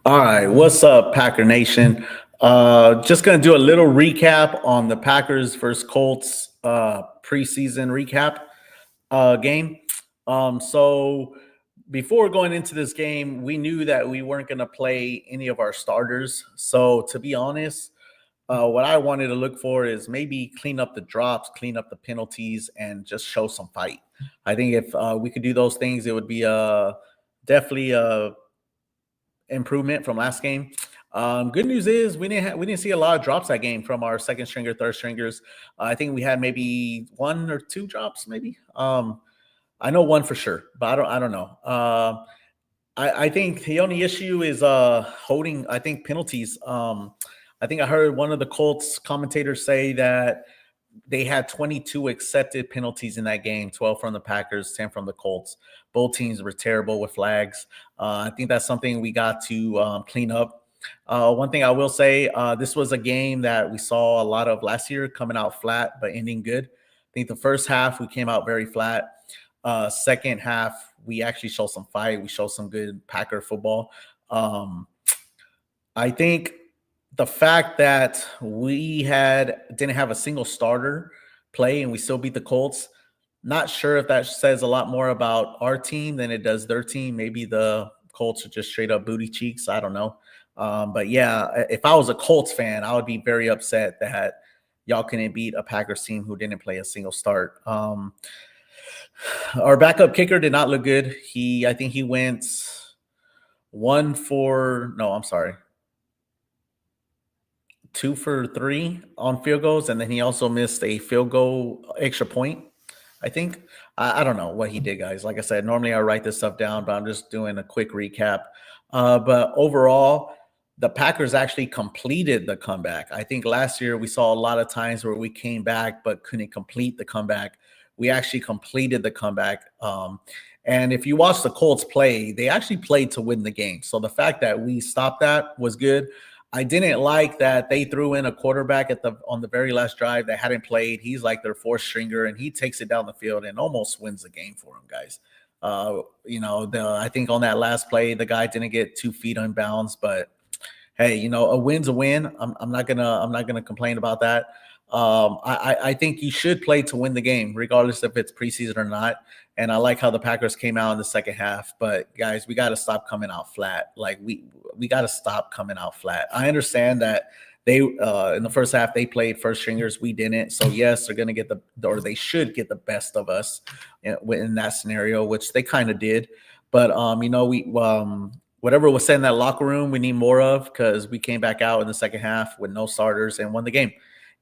All right, what's up, Packer Nation? Just gonna do a little recap on the Packers versus Colts preseason recap game. So before going into this game, we knew that we weren't gonna play any of our starters. So to be honest, what I wanted to look for is maybe clean up the drops, clean up the penalties, and just show some fight. I think if we could do those things, it would be definitely a improvement from last game. Good news is we didn't see a lot of drops that game from our second stringer, third stringers. I think we had maybe one or two drops, maybe. I know one for sure, but I don't know. I think the only issue is holding. I think penalties. I think I heard one of the Colts commentators say that they had 22 accepted penalties in that game, 12 from the Packers, 10 from the Colts. Both teams were terrible with flags. I think that's something we got to clean up. One thing I will say, this was a game that we saw a lot of last year, coming out flat but ending good. I think the first half we came out very flat. Second half we actually showed some fight. We showed some good Packer football. Um, I think the fact that we had didn't have a single starter play and we still beat the Colts, not sure if that says a lot more about our team than it does their team. Maybe the Colts are just straight up booty cheeks. I don't know. But yeah, if I was a Colts fan, I would be very upset that y'all couldn't beat a Packers team who didn't play a single start. Our backup kicker did not look good. I think he went one for, no, I'm sorry, 2 for 3 on field goals, and then he also missed a field goal extra point. I think I don't know what he did, guys. Like I said, normally I write this stuff down, but I'm just doing a quick recap. But overall, the Packers actually completed the comeback. I think last year we saw a lot of times where we came back but couldn't complete the comeback. We actually completed the comeback. And if you watch the Colts play, they actually played to win the game. So the fact that we stopped that was good. I didn't like that they threw in a quarterback on the very last drive that hadn't played. He's like their fourth stringer, and he takes it down the field and almost wins the game for him, guys. I think on that last play, the guy didn't get 2 feet on bounds, but hey, a win's a win. I'm not gonna complain about that. I think you should play to win the game, regardless if it's preseason or not. And I like how the Packers came out in the second half. But guys, we got to stop coming out flat. Like we got to stop coming out flat. I understand that they in the first half they played first stringers, we didn't. So yes, they're gonna get or they should get the best of us in that scenario, which they kind of did. But we whatever was said in that locker room, we need more of, because we came back out in the second half with no starters and won the game.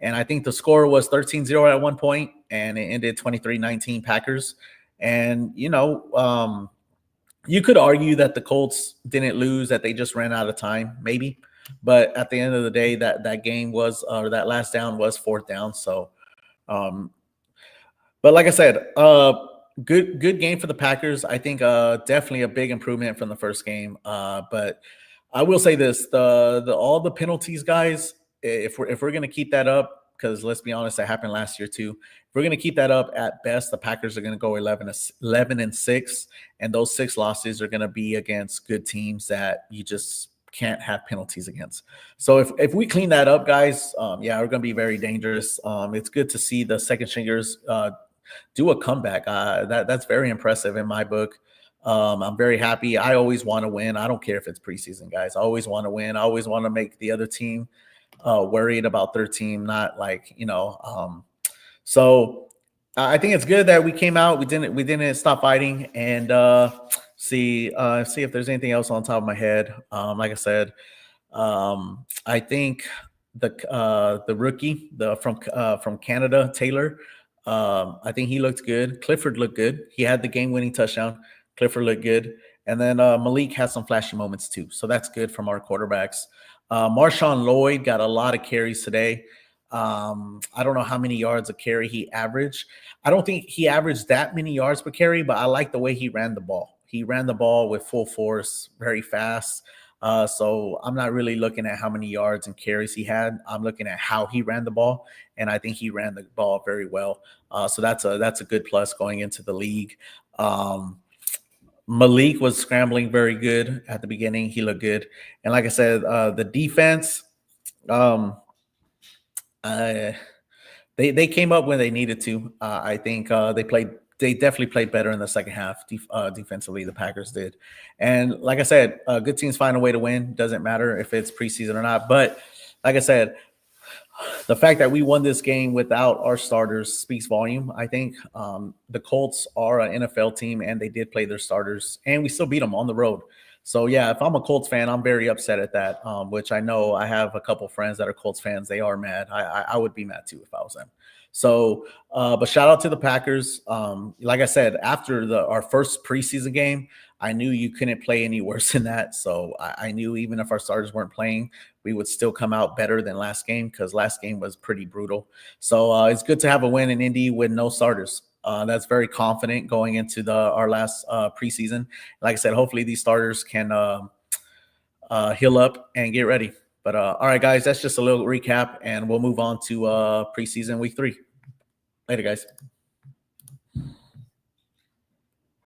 And I think the score was 13-0 at one point, and it ended 23-19 Packers. And, you could argue that the Colts didn't lose, that they just ran out of time, maybe. But at the end of the day, that game was, or that last down was fourth down. So, um, but like I said, good game for the Packers. I think definitely a big improvement from the first game. But I will say this: the all the penalties, guys. If we're gonna keep that up, because let's be honest, that happened last year too. If we're gonna keep that up, at best, the Packers are gonna go 11-6, and those 6 losses are gonna be against good teams that you just can't have penalties against. So if we clean that up, guys, yeah, we're gonna be very dangerous. It's good to see the second stringers do a comeback. That's very impressive in my book. I'm very happy. I always want to win. I don't care if it's preseason, guys. I always want to win. I always want to make the other team worried about their team, not like, so I think it's good that we came out. We didn't stop fighting, and see if there's anything else on top of my head. Like I said, I think the rookie, from Canada, Taylor. I think he looked good. Clifford looked good. He had the game-winning touchdown. Clifford looked good, and then Malik had some flashy moments too. So that's good from our quarterbacks. Marshawn Lloyd got a lot of carries today. I don't know how many yards a carry he averaged. I don't think he averaged that many yards per carry, but I like the way he ran the ball. He ran the ball with full force, very fast. So I'm not really looking at how many yards and carries he had. I'm looking at how he ran the ball, and I think he ran the ball very well. So that's a good plus going into the league. Malik was scrambling very good at the beginning. He looked good, and like I said, the defense, um, uh, they came up when they needed to. I think they definitely played better in the second half defensively. The Packers did, and like I said, good teams find a way to win. Doesn't matter if it's preseason or not. But like I said, the fact that we won this game without our starters speaks volume. I think the Colts are an NFL team, and they did play their starters, and we still beat them on the road. So yeah, if I'm a Colts fan, I'm very upset at that. Which I know I have a couple friends that are Colts fans. They are mad. I would be mad too if I was them. So, but shout out to the Packers. Like I said, after our first preseason game, I knew you couldn't play any worse than that. So I knew even if our starters weren't playing, we would still come out better than last game because last game was pretty brutal. So it's good to have a win in Indy with no starters. That's very confident going into our last preseason. Like I said, hopefully these starters can heal up and get ready. But all right, guys, that's just a little recap, and we'll move on to preseason week 3. Later, guys.